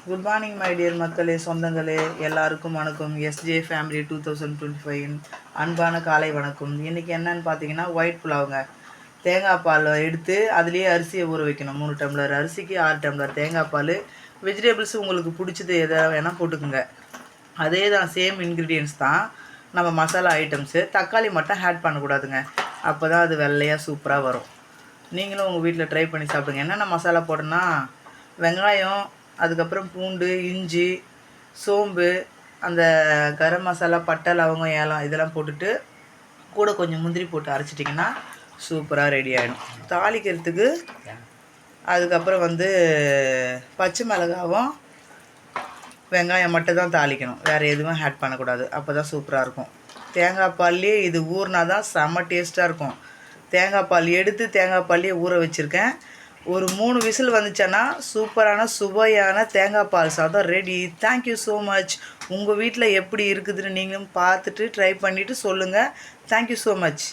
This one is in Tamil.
குட் மார்னிங் மை டியர் மக்களே, சொந்தங்களே எல்லாருக்கும் வணக்கம். எஸ்ஜே ஃபேமிலி 2025 அன்பான காலை வணக்கம். இன்றைக்கி என்னன்னு பார்த்தீங்கன்னா ஒயிட் புலாவுங்க. தேங்காய் பால் எடுத்து அதுலேயே அரிசியை ஊற வைக்கணும். 3 டம்ளர் அரிசிக்கு 6 டம்ளர் தேங்காய் பால். வெஜிடபிள்ஸ் உங்களுக்கு பிடிச்சது எதாவது வேணால் போட்டுக்குங்க. அதே தான், சேம் இன்க்ரீடியன்ஸ் தான். நம்ம மசாலா ஐட்டம்ஸு தக்காளி மட்டும் ஆட் பண்ணக்கூடாதுங்க. அப்போ தான் அது வெள்ளையாக சூப்பராக வரும். நீங்களும் உங்கள் வீட்டில் ட்ரை பண்ணி சாப்பிடுங்க. என்னென்ன மசாலா போடணும்னா வெங்காயம், அதுக்கப்புறம் பூண்டு, இஞ்சி, சோம்பு, அந்த கரம் மசாலா, பட்டை, லவங்கம், ஏலம் இதெல்லாம் போட்டுட்டு கூட கொஞ்சம் முந்திரி போட்டு அரைச்சிட்டிங்கன்னா சூப்பராக ரெடி ஆகிடும். தாளிக்கிறதுக்கு அதுக்கப்புறம் பச்சை மிளகாவும் வெங்காயம் மட்டும் தான் தாளிக்கணும். வேறு எதுவும் ஆட் பண்ணக்கூடாது. அப்போ தான் சூப்பராக இருக்கும். தேங்காய் பால்லேயே இது ஊறினா தான் செம்ம டேஸ்ட்டாக இருக்கும். தேங்காய் பால் எடுத்து தேங்காய் பால்லேயே ஊற வச்சுருக்கேன். ஒரு 3 விசில் வந்துச்சுன்னா சூப்பரான சுவையான தேங்காய் பால் சாதம் ரெடி. Thank you so much. உங்கள் வீட்டில் எப்படி இருக்குதுன்னு நீங்களும் பார்த்துட்டு ட்ரை பண்ணிவிட்டு சொல்லுங்கள். Thank you so much.